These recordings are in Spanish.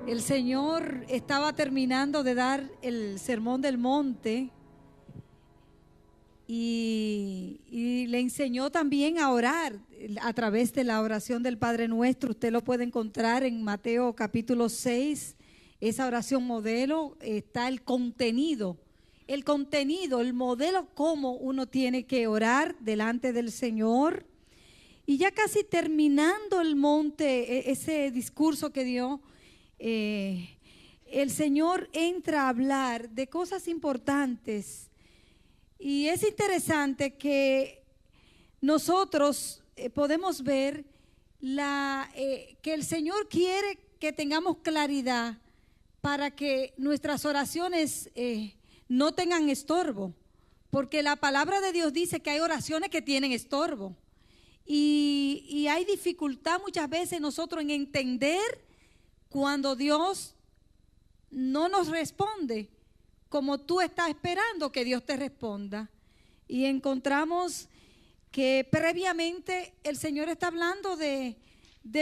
El Señor estaba terminando de dar el Sermón del Monte y le enseñó también a orar a través de la oración del Padre Nuestro. Usted lo puede encontrar en Mateo capítulo 6, esa oración modelo. Está el contenido, el modelo cómo uno tiene que orar delante del Señor. Y ya casi terminando el monte, ese discurso que dio, el Señor entra a hablar de cosas importantes. Y es interesante que nosotros podemos ver que el Señor quiere que tengamos claridad para que nuestras oraciones no tengan estorbo, porque la palabra de Dios dice que hay oraciones que tienen estorbo. Y hay dificultad muchas veces nosotros en entender cuando Dios no nos responde como tú estás esperando que Dios te responda. Y encontramos que previamente el Señor está hablando de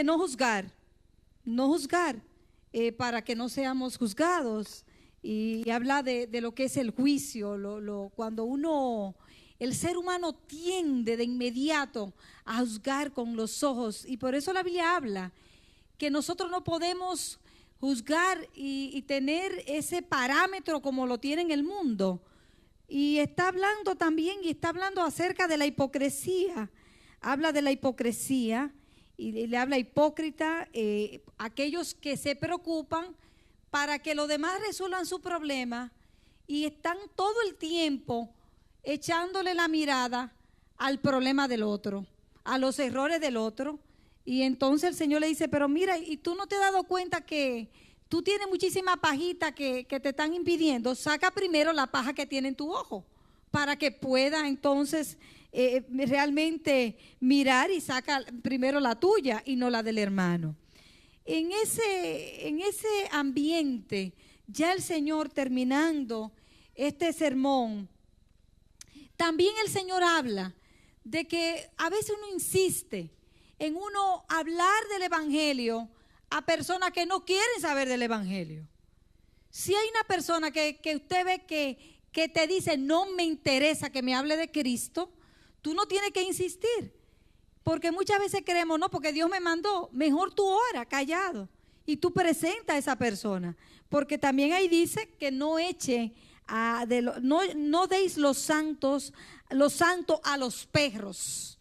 no juzgar para que no seamos juzgados. Y habla de lo que es el juicio, cuando el ser humano tiende de inmediato a juzgar con los ojos. Y por eso la Biblia habla que nosotros no podemos juzgar y tener ese parámetro como lo tiene en el mundo. Y está hablando también, acerca de la hipocresía. Habla de la hipocresía y le habla hipócrita, aquellos que se preocupan para que los demás resuelvan su problema y están todo el tiempo echándole la mirada al problema del otro, a los errores del otro. Y entonces el Señor le dice, pero mira, ¿y tú no te has dado cuenta que tú tienes muchísima pajita que te están impidiendo? Saca primero la paja que tiene en tu ojo para que pueda entonces realmente mirar, y saca primero la tuya y no la del hermano. En ese ambiente, ya el Señor terminando este sermón, también el Señor habla de que a veces uno insiste en uno hablar del evangelio a personas que no quieren saber del evangelio. Si hay una persona que usted ve que te dice, no me interesa que me hable de Cristo, tú no tienes que insistir. Porque muchas veces creemos, no, porque Dios me mandó, mejor tú ora callado y tú presentas a esa persona. Porque también ahí dice que no eche, no deis los santos a los perros.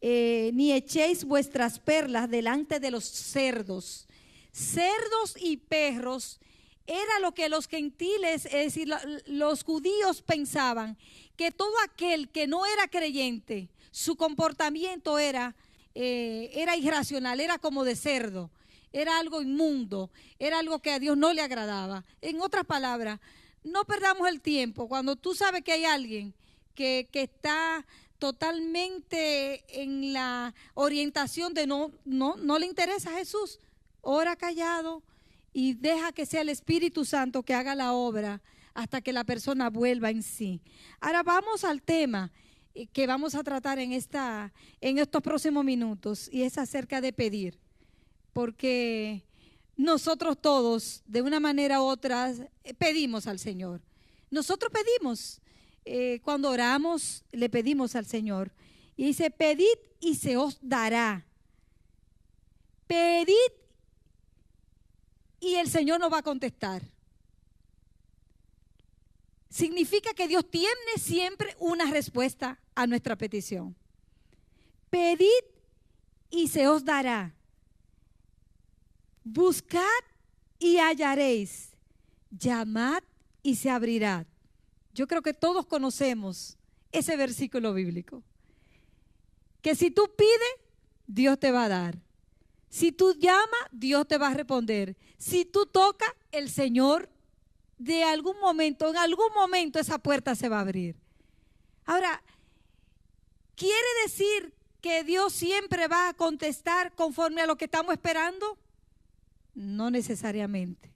Ni echéis vuestras perlas delante de los cerdos. Cerdos y perros era lo que los gentiles, es decir, los judíos pensaban, que todo aquel que no era creyente, su comportamiento era irracional, era como de cerdo, era algo inmundo, era algo que a Dios no le agradaba. En otras palabras, no perdamos el tiempo. Cuando tú sabes que hay alguien que está totalmente en la orientación de no le interesa a Jesús, ora callado y deja que sea el Espíritu Santo que haga la obra hasta que la persona vuelva en sí. Ahora vamos al tema que vamos a tratar en estos próximos minutos, y es acerca de pedir, porque nosotros todos de una manera u otra pedimos al Señor. Nosotros pedimos. Cuando oramos, le pedimos al Señor. Y dice, pedid y se os dará. Pedid y el Señor nos va a contestar. Significa que Dios tiene siempre una respuesta a nuestra petición. Pedid y se os dará. Buscad y hallaréis. Llamad y se abrirá. Yo creo que todos conocemos ese versículo bíblico. Que si tú pides, Dios te va a dar. Si tú llamas, Dios te va a responder. Si tú tocas, el Señor en algún momento esa puerta se va a abrir. Ahora, ¿quiere decir que Dios siempre va a contestar conforme a lo que estamos esperando? No necesariamente.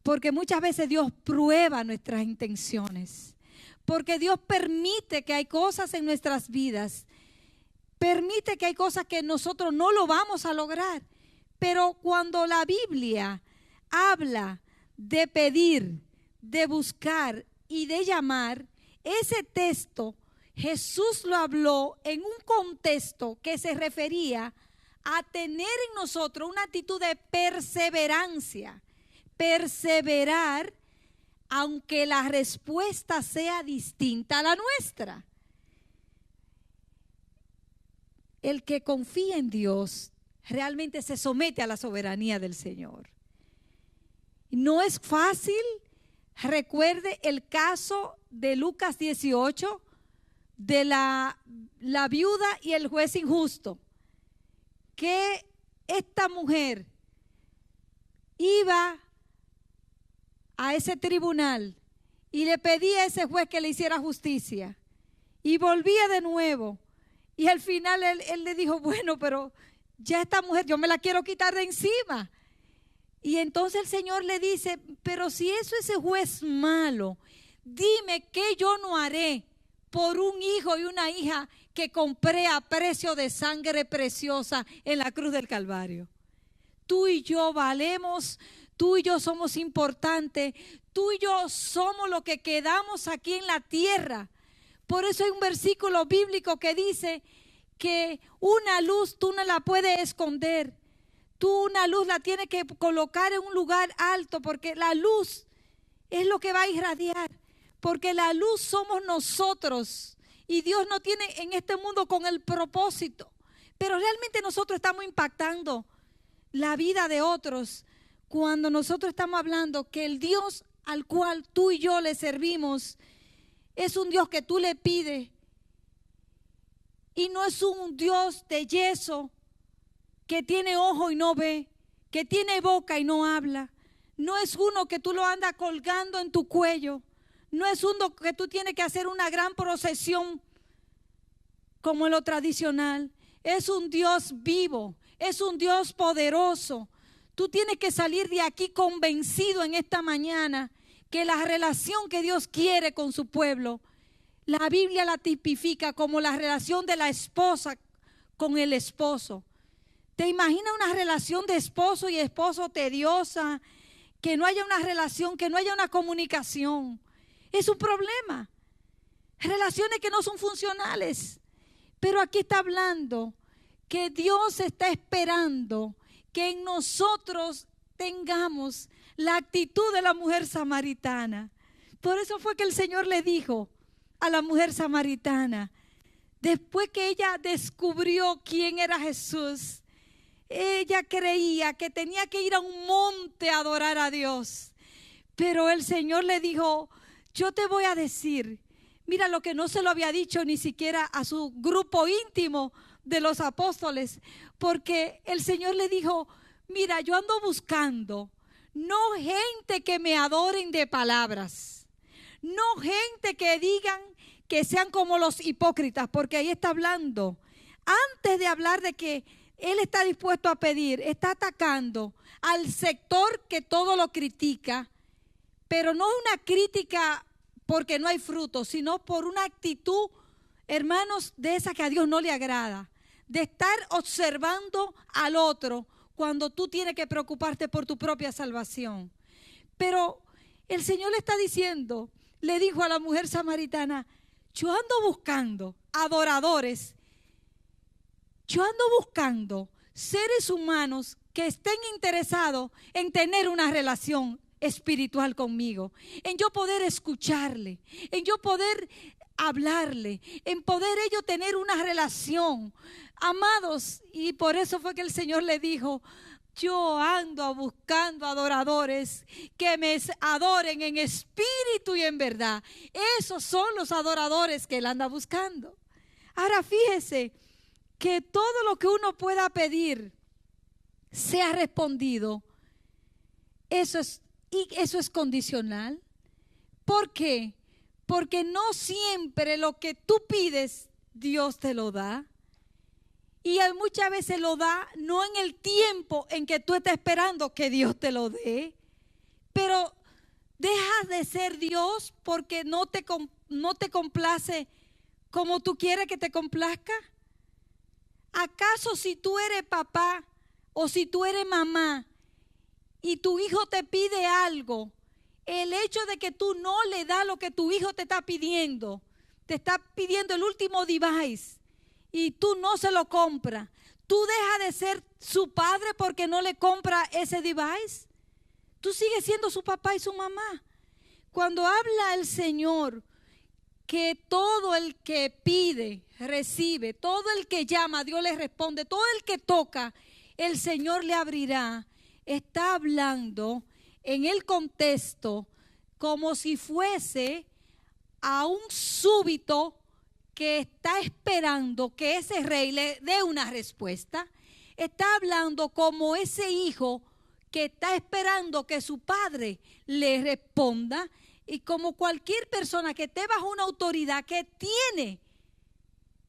Porque muchas veces Dios prueba nuestras intenciones. Porque Dios permite que hay cosas en nuestras vidas. Permite que hay cosas que nosotros no lo vamos a lograr. Pero cuando la Biblia habla de pedir, de buscar y de llamar, ese texto Jesús lo habló en un contexto que se refería a tener en nosotros una actitud de perseverancia. Perseverar aunque la respuesta sea distinta a la nuestra. El que confía en Dios realmente se somete a la soberanía del Señor. No es fácil. Recuerde el caso de Lucas 18, de la viuda y el juez injusto, que esta mujer iba a ese tribunal y le pedía a ese juez que le hiciera justicia y volvía de nuevo, y al final él le dijo, bueno, pero ya esta mujer yo me la quiero quitar de encima. Y entonces el Señor le dice, pero si eso es ese juez malo, dime qué yo no haré por un hijo y una hija que compré a precio de sangre preciosa en la cruz del Calvario. Tú y yo valemos, tú y yo somos importantes, tú y yo somos los que quedamos aquí en la tierra. Por eso hay un versículo bíblico que dice que una luz tú no la puedes esconder. Tú una luz la tienes que colocar en un lugar alto, porque la luz es lo que va a irradiar. Porque la luz somos nosotros, y Dios nos tiene en este mundo con el propósito. Pero realmente nosotros estamos impactando la vida de otros cuando nosotros estamos hablando que el Dios al cual tú y yo le servimos es un Dios que tú le pides, y no es un Dios de yeso que tiene ojo y no ve, que tiene boca y no habla. No es uno que tú lo andas colgando en tu cuello. No es uno que tú tienes que hacer una gran procesión como en lo tradicional. Es un Dios vivo, es un Dios poderoso. Tú tienes que salir de aquí convencido en esta mañana que la relación que Dios quiere con su pueblo, la Biblia la tipifica como la relación de la esposa con el esposo. ¿Te imaginas una relación de esposo y esposo tediosa? Que no haya una relación, que no haya una comunicación. Es un problema. Relaciones que no son funcionales. Pero aquí está hablando que Dios está esperando que en nosotros tengamos la actitud de la mujer samaritana. Por eso fue que el Señor le dijo a la mujer samaritana, después que ella descubrió quién era Jesús, ella creía que tenía que ir a un monte a adorar a Dios. Pero el Señor le dijo, yo te voy a decir, mira lo que no se lo había dicho ni siquiera a su grupo íntimo de los apóstoles, porque el Señor le dijo, mira, yo ando buscando no gente que me adoren de palabras, no gente que digan que sean como los hipócritas, porque ahí está hablando, antes de hablar de que Él está dispuesto a pedir, está atacando al sector que todo lo critica, pero no una crítica porque no hay fruto, sino por una actitud, hermanos, de esa que a Dios no le agrada, de estar observando al otro cuando tú tienes que preocuparte por tu propia salvación. Pero el Señor le está diciendo, le dijo a la mujer samaritana, yo ando buscando adoradores, yo ando buscando seres humanos que estén interesados en tener una relación espiritual conmigo, en yo poder escucharle, en yo poder hablarle, en poder ellos tener una relación. Amados, y por eso fue que el Señor le dijo, yo ando buscando adoradores que me adoren en espíritu y en verdad. Esos son los adoradores que Él anda buscando. Ahora fíjese que todo lo que uno pueda pedir sea respondido. Eso es condicional. ¿Por qué? Porque no siempre lo que tú pides Dios te lo da. Y muchas veces lo da no en el tiempo en que tú estás esperando que Dios te lo dé. Pero dejas de ser Dios porque no te complace como tú quieres que te complazca. ¿Acaso si tú eres papá o si tú eres mamá y tu hijo te pide algo, el hecho de que tú no le das lo que tu hijo te está pidiendo el último device y tú no se lo compras, ¿tú dejas de ser su padre porque no le compra ese device? Tú sigues siendo su papá y su mamá. Cuando habla el Señor que todo el que pide, recibe, todo el que llama, Dios le responde, todo el que toca, el Señor le abrirá, está hablando en el contexto como si fuese a un súbito que está esperando que ese rey le dé una respuesta. Está hablando como ese hijo que está esperando que su padre le responda, y como cualquier persona que esté bajo una autoridad que tiene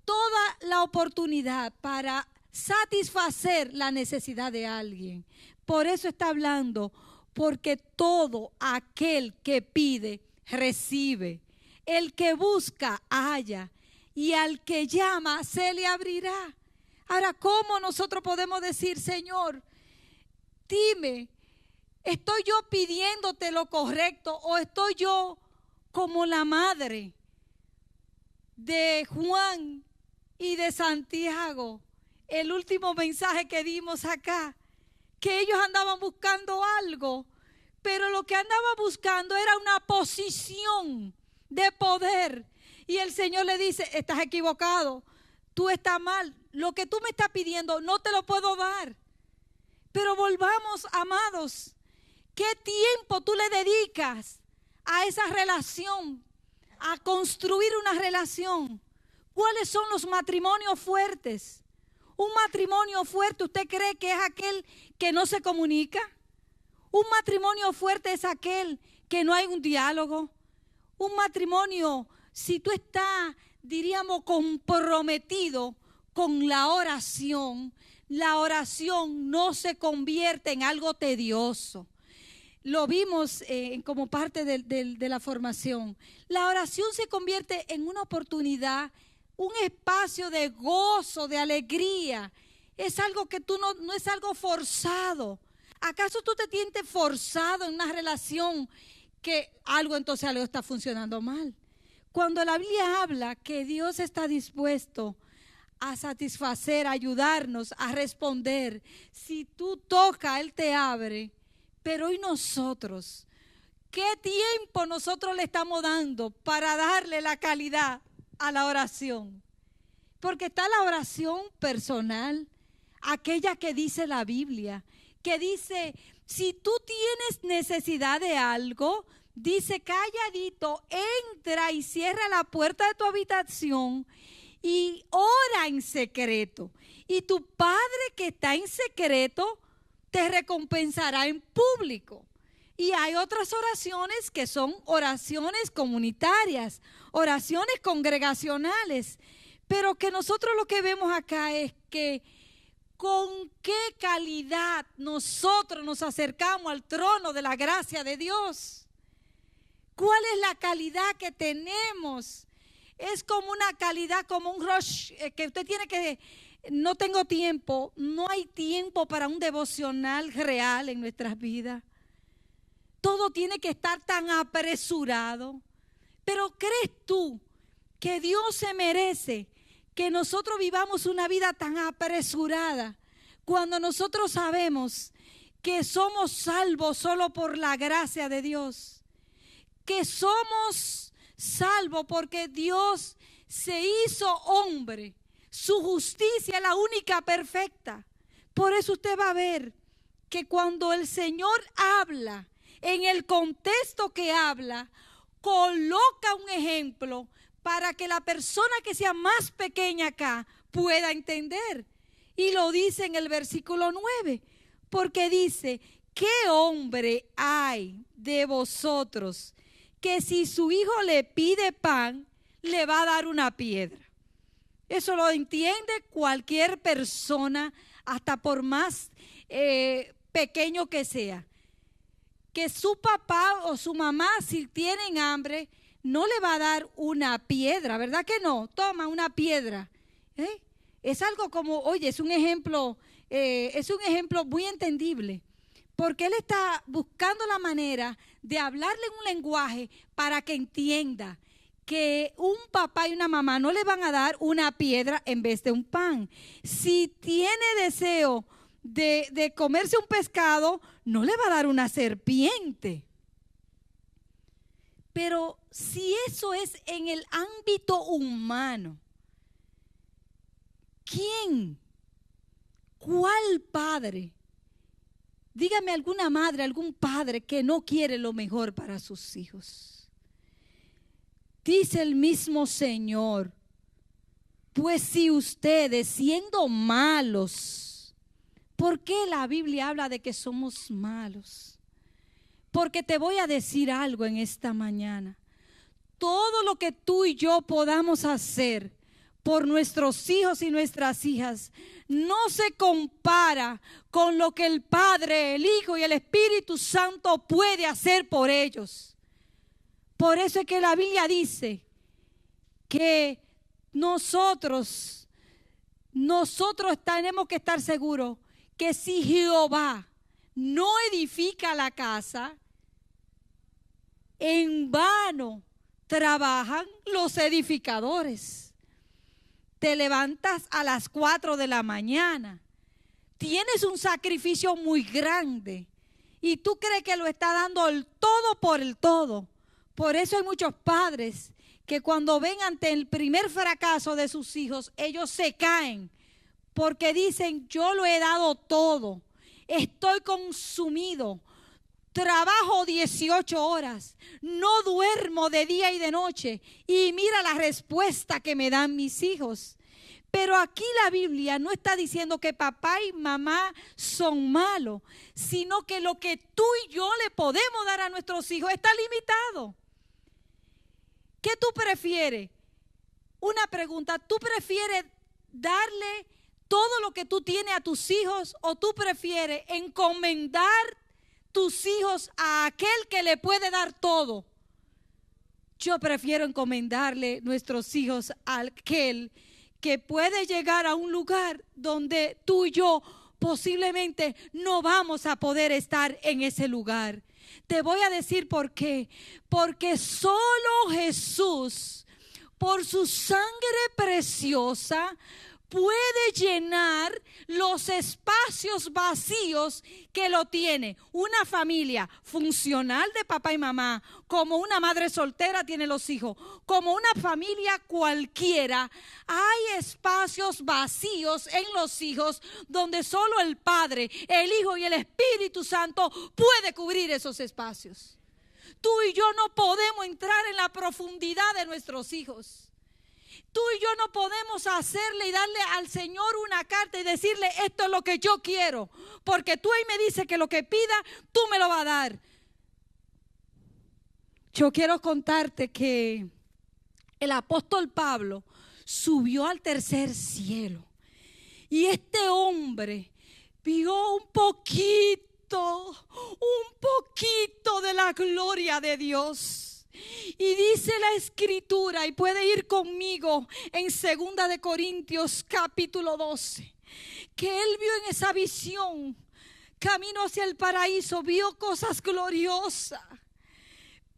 toda la oportunidad para satisfacer la necesidad de alguien. Por eso está hablando, porque todo aquel que pide, recibe. El que busca, halla. Y al que llama, se le abrirá. Ahora, ¿cómo nosotros podemos decir, Señor, dime, ¿estoy yo pidiéndote lo correcto o estoy yo como la madre de Juan y de Santiago? El último mensaje que dimos acá, que ellos andaban buscando algo, pero lo que andaban buscando era una posición de poder. Y el Señor le dice, estás equivocado, tú estás mal, lo que tú me estás pidiendo no te lo puedo dar. Pero volvamos, amados, ¿qué tiempo tú le dedicas a esa relación, a construir una relación? ¿Cuáles son los matrimonios fuertes? Un matrimonio fuerte, ¿usted cree que es aquel que no se comunica? Un matrimonio fuerte es aquel que no hay un diálogo. Un matrimonio, si tú estás, diríamos, comprometido con la oración no se convierte en algo tedioso. Lo vimos como parte de la formación. La oración se convierte en una oportunidad, un espacio de gozo, de alegría. Es algo que tú no es algo forzado. ¿Acaso tú te sientes forzado en una relación que algo está funcionando mal? Cuando la Biblia habla que Dios está dispuesto a satisfacer, a ayudarnos, a responder, si tú tocas, Él te abre. Pero hoy nosotros, ¿qué tiempo nosotros le estamos dando para darle la calidad a la oración? Porque está la oración personal, aquella que dice la Biblia, que dice, si tú tienes necesidad de algo, dice calladito, entra y cierra la puerta de tu habitación y ora en secreto. Y tu Padre que está en secreto te recompensará en público. Y hay otras oraciones que son oraciones comunitarias, oraciones congregacionales. Pero que nosotros lo que vemos acá es que con qué calidad nosotros nos acercamos al trono de la gracia de Dios. ¿Cuál es la calidad que tenemos? Es como una calidad, como un rush que usted tiene que... No tengo tiempo, no hay tiempo para un devocional real en nuestras vidas. Todo tiene que estar tan apresurado. Pero ¿crees tú que Dios se merece que nosotros vivamos una vida tan apresurada cuando nosotros sabemos que somos salvos solo por la gracia de Dios? Que somos salvos porque Dios se hizo hombre. Su justicia es la única perfecta. Por eso usted va a ver que cuando el Señor habla, en el contexto que habla, coloca un ejemplo para que la persona que sea más pequeña acá pueda entender. Y lo dice en el versículo 9, porque dice, ¿qué hombre hay de vosotros que si su hijo le pide pan, le va a dar una piedra? Eso lo entiende cualquier persona, hasta por más pequeño que sea. Que su papá o su mamá, si tienen hambre, no le va a dar una piedra, ¿verdad que no? Toma una piedra. Es algo como, oye, es un ejemplo muy entendible. Porque Él está buscando la manera de hablarle en un lenguaje para que entienda que un papá y una mamá no le van a dar una piedra en vez de un pan. Si tiene deseo de comerse un pescado, no le va a dar una serpiente. Pero si eso es en el ámbito humano, ¿quién? ¿Cuál padre? Dígame alguna madre, algún padre que no quiere lo mejor para sus hijos. Dice el mismo Señor, pues si ustedes siendo malos, ¿por qué la Biblia habla de que somos malos? Porque te voy a decir algo en esta mañana. Todo lo que tú y yo podamos hacer por nuestros hijos y nuestras hijas no se compara con lo que el Padre, el Hijo y el Espíritu Santo puede hacer por ellos. Por eso es que la Biblia dice que nosotros tenemos que estar seguros que si Jehová no edifica la casa, en vano trabajan los edificadores. Te levantas a las 4 de la mañana, tienes un sacrificio muy grande y tú crees que lo está dando el todo por el todo. Por eso hay muchos padres que cuando ven ante el primer fracaso de sus hijos, ellos se caen porque dicen, yo lo he dado todo, estoy consumido, trabajo 18 horas, no duermo de día y de noche y mira la respuesta que me dan mis hijos. Pero aquí la Biblia no está diciendo que papá y mamá son malos, sino que lo que tú y yo le podemos dar a nuestros hijos está limitado. ¿Qué tú prefieres? Una pregunta, ¿tú prefieres darle todo lo que tú tienes a tus hijos o tú prefieres encomendar tus hijos a aquel que le puede dar todo? Yo prefiero encomendarle nuestros hijos a aquel que puede llegar a un lugar donde tú y yo posiblemente no vamos a poder estar en ese lugar. Te voy a decir por qué. Porque solo Jesús, por su sangre preciosa, puede llenar los espacios vacíos que lo tiene una familia funcional de papá y mamá, como una madre soltera tiene los hijos, como una familia cualquiera. Hay espacios vacíos en los hijos donde solo el Padre, el Hijo y el Espíritu Santo puede cubrir esos espacios. Tú y yo no podemos entrar en la profundidad de nuestros hijos. Tú y yo no podemos hacerle y darle al Señor una carta y decirle, esto es lo que yo quiero, porque tú ahí me dices que lo que pida, tú me lo vas a dar. Yo quiero contarte que el apóstol Pablo subió al tercer cielo y este hombre vio un poquito de la gloria de Dios. Y dice la Escritura, y puede ir conmigo en 2 de Corintios capítulo 12, que él vio en esa visión, camino hacia el paraíso, vio cosas gloriosas.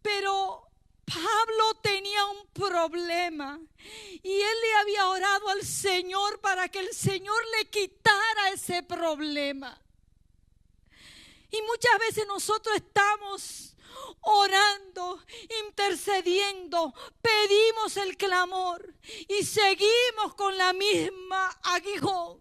Pero Pablo tenía un problema y él le había orado al Señor para que el Señor le quitara ese problema. Y muchas veces nosotros estamos orando, intercediendo, pedimos el clamor y seguimos con la misma aguijón.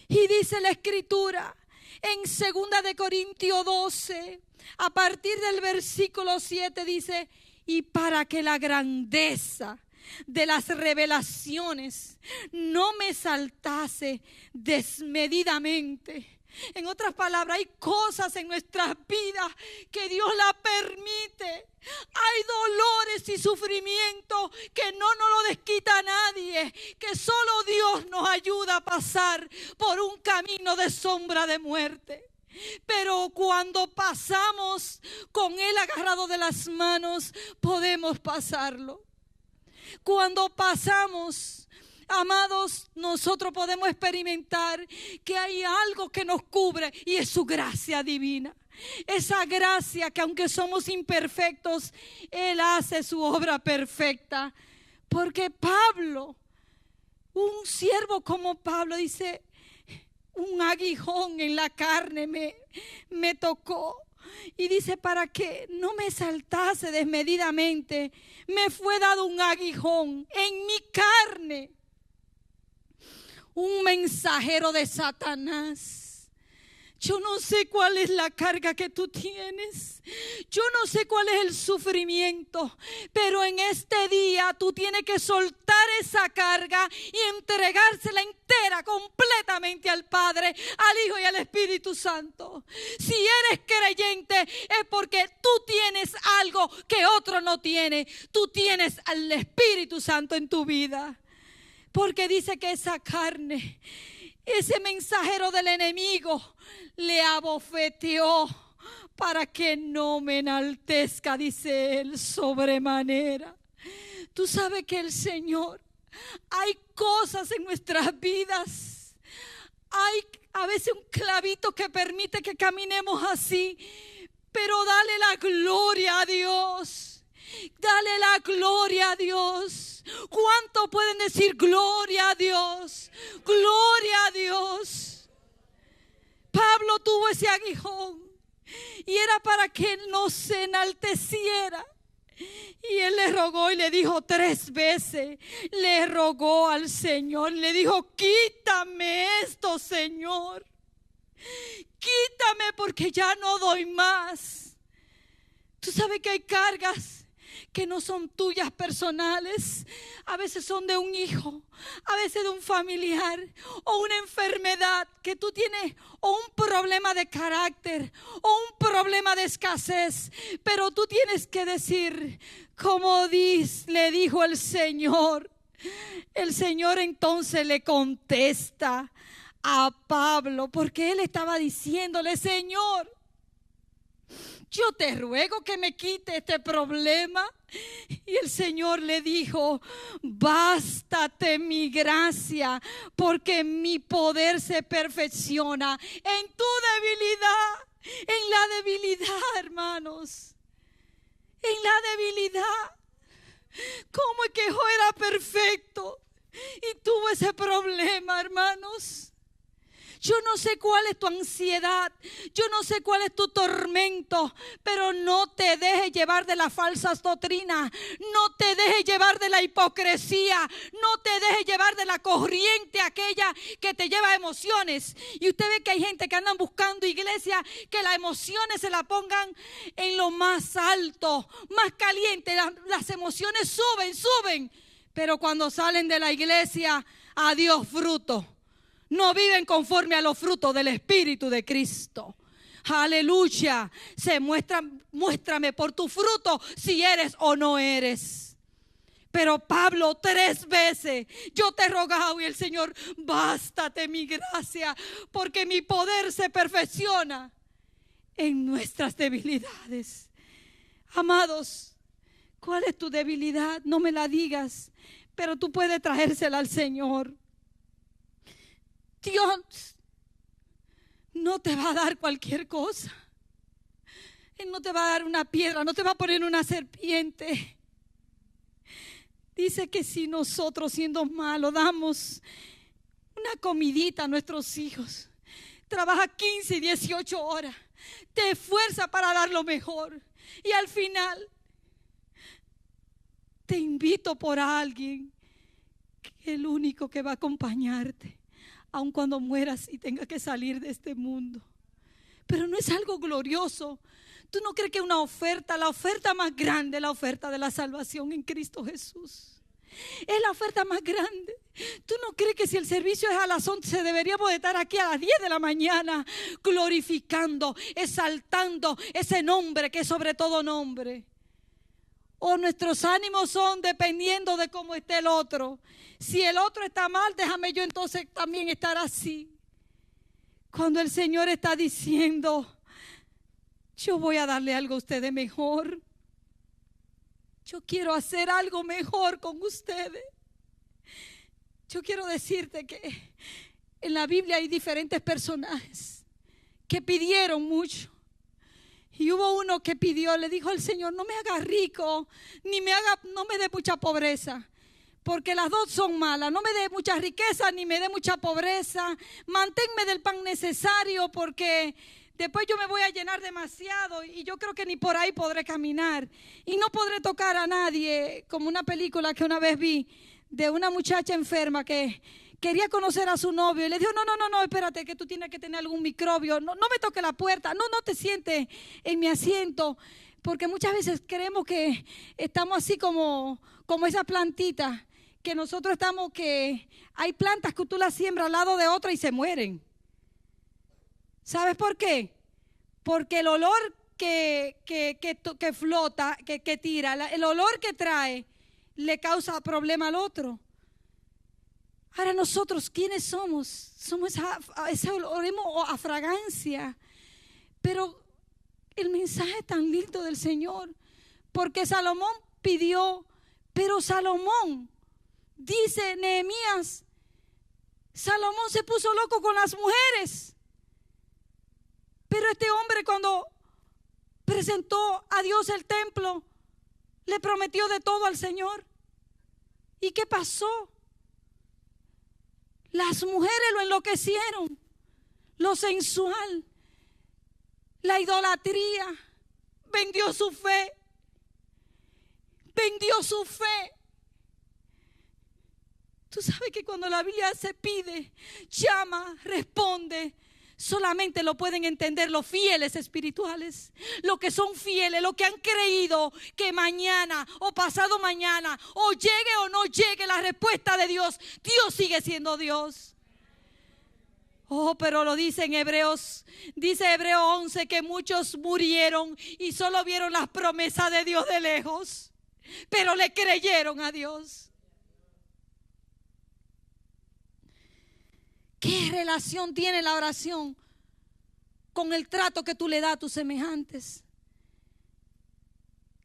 Y dice la Escritura en 2 de Corintios 12, a partir del versículo 7 dice, y para que la grandeza de las revelaciones no me saltase desmedidamente. En otras palabras, hay cosas en nuestras vidas que Dios la permite. Hay dolores y sufrimientos que no nos lo desquita nadie, que solo Dios nos ayuda a pasar por un camino de sombra de muerte. Pero cuando pasamos con Él agarrado de las manos, podemos pasarlo. Cuando pasamos Amados, nosotros podemos experimentar que hay algo que nos cubre y es su gracia divina. Esa gracia que aunque somos imperfectos, Él hace su obra perfecta. Porque Pablo, un siervo como Pablo, dice, un aguijón en la carne me tocó. Y dice, para que no me exaltase desmedidamente, me fue dado un aguijón en mi carne. Un mensajero de Satanás. Yo no sé cuál es la carga que tú tienes. Yo no sé cuál es el sufrimiento. Pero en este día tú tienes que soltar esa carga y entregársela entera, completamente al Padre, al Hijo y al Espíritu Santo. Si eres creyente es porque tú tienes algo que otro no tiene. Tú tienes al Espíritu Santo en tu vida. Porque dice que esa carne, ese mensajero del enemigo, le abofeteó para que no me enaltezca, dice él, sobremanera. Tú sabes que el Señor, hay cosas en nuestras vidas, hay a veces un clavito que permite que caminemos así, pero dale la gloria a Dios. Dale la gloria a Dios. ¿Cuánto pueden decir gloria a Dios? Gloria a Dios. Pablo tuvo ese aguijón y era para que él no se enalteciera. Y él le rogó y le dijo 3 veces, le rogó al Señor, le dijo, quítame esto, Señor. Quítame porque ya no doy más. Tú sabes que hay cargas que no son tuyas personales, a veces son de un hijo, a veces de un familiar, o una enfermedad que tú tienes, o un problema de carácter, o un problema de escasez, pero tú tienes que decir, como le dijo el Señor. El Señor entonces le contesta a Pablo, porque él estaba diciéndole, Señor, yo te ruego que me quite este problema. Y el Señor le dijo, bástate mi gracia, porque mi poder se perfecciona en tu debilidad. En la debilidad, hermanos. En la debilidad. ¿Cómo es que yo era perfecto y tuvo ese problema, hermanos? Yo no sé cuál es tu ansiedad, yo no sé cuál es tu tormento, pero no te dejes llevar de las falsas doctrinas, no te dejes llevar de la hipocresía, no te dejes llevar de la corriente aquella que te lleva a emociones. Y usted ve que hay gente que andan buscando iglesia que las emociones se la pongan en lo más alto, más caliente, las emociones suben, pero cuando salen de la iglesia, adiós fruto. No viven conforme a los frutos del Espíritu de Cristo. Aleluya. Muéstrame por tu fruto si eres o no eres. Pero Pablo 3 veces, yo te he rogado y el Señor, bástate mi gracia, porque mi poder se perfecciona en nuestras debilidades. Amados, ¿cuál es tu debilidad? No me la digas, pero tú puedes traérsela al Señor. Dios no te va a dar cualquier cosa. Él no te va a dar una piedra, no te va a poner una serpiente. Dice que si nosotros, siendo malos, damos una comidita a nuestros hijos, trabaja 15 y 18 horas, te esfuerza para dar lo mejor, y al final te invito por alguien que es el único que va a acompañarte, aun cuando mueras y tengas que salir de este mundo. Pero no es algo glorioso. ¿Tú no crees que una oferta, la oferta más grande, la oferta de la salvación en Cristo Jesús? Es la oferta más grande. ¿Tú no crees que si el servicio es a las 11 deberíamos de estar aquí a las 10 de la mañana glorificando, exaltando ese nombre que es sobre todo nombre? O nuestros ánimos son dependiendo de cómo esté el otro. Si el otro está mal, déjame yo entonces también estar así. Cuando el Señor está diciendo, yo voy a darle algo a ustedes mejor. Yo quiero hacer algo mejor con ustedes. Yo quiero decirte que en la Biblia hay diferentes personajes que pidieron mucho. Y hubo uno que pidió, le dijo al Señor: no me haga rico, no me dé mucha pobreza, porque las dos son malas. No me dé mucha riqueza ni me dé mucha pobreza. Manténme del pan necesario, porque después yo me voy a llenar demasiado y yo creo que ni por ahí podré caminar. Y no podré tocar a nadie, como una película que una vez vi de una muchacha enferma que quería conocer a su novio y le dijo: no, espérate, que tú tienes que tener algún microbio, no me toque la puerta, no te sientes en mi asiento, porque muchas veces creemos que estamos así como esa plantita, que nosotros estamos, que hay plantas que tú las siembras al lado de otra y se mueren. ¿Sabes por qué? Porque el olor que flota, que tira, el olor que trae, le causa problema al otro. Ahora nosotros, ¿quiénes somos? Somos ese olor a fragancia. Pero el mensaje tan lindo del Señor, porque Salomón pidió, pero Salomón, dice Nehemías, Salomón se puso loco con las mujeres. Pero este hombre, cuando presentó a Dios el templo, le prometió de todo al Señor. ¿Y qué pasó? Las mujeres lo enloquecieron, lo sensual, la idolatría, vendió su fe. Tú sabes que cuando la Biblia se pide, llama, responde, solamente lo pueden entender los fieles espirituales, los que son fieles, los que han creído que mañana o pasado mañana, o llegue o no llegue la respuesta de Dios, Dios sigue siendo Dios. Oh, pero lo dice en Hebreos, dice Hebreos 11 que muchos murieron y solo vieron las promesas de Dios de lejos, pero le creyeron a Dios. ¿Qué relación tiene la oración con el trato que tú le das a tus semejantes?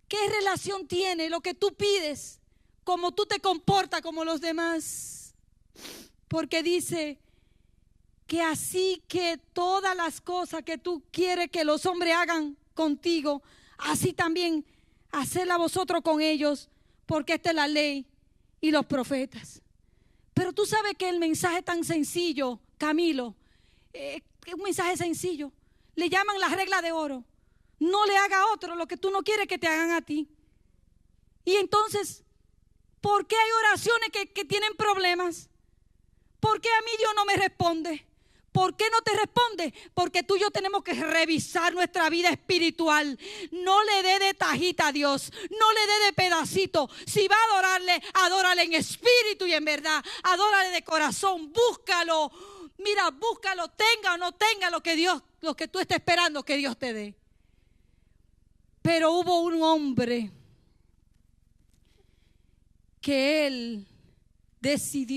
¿Qué relación tiene lo que tú pides, cómo tú te comportas como los demás? Porque dice que así que todas las cosas que tú quieres que los hombres hagan contigo, así también hacedla vosotros con ellos, porque esta es la ley y los profetas. Pero tú sabes que el mensaje tan sencillo, Camilo, es un mensaje sencillo. Le llaman la regla de oro. No le haga a otro lo que tú no quieres que te hagan a ti. Y entonces, ¿por qué hay oraciones que tienen problemas? ¿Por qué a mí Dios no me responde? ¿Por qué no te responde? Porque tú y yo tenemos que revisar nuestra vida espiritual. No le dé de tajita a Dios, no le dé de pedacito. Si va a adorarle, adórale en espíritu y en verdad. Adórale de corazón, búscalo. Mira, búscalo, tenga o no tenga lo que tú estés esperando que Dios te dé. Pero hubo un hombre que él decidió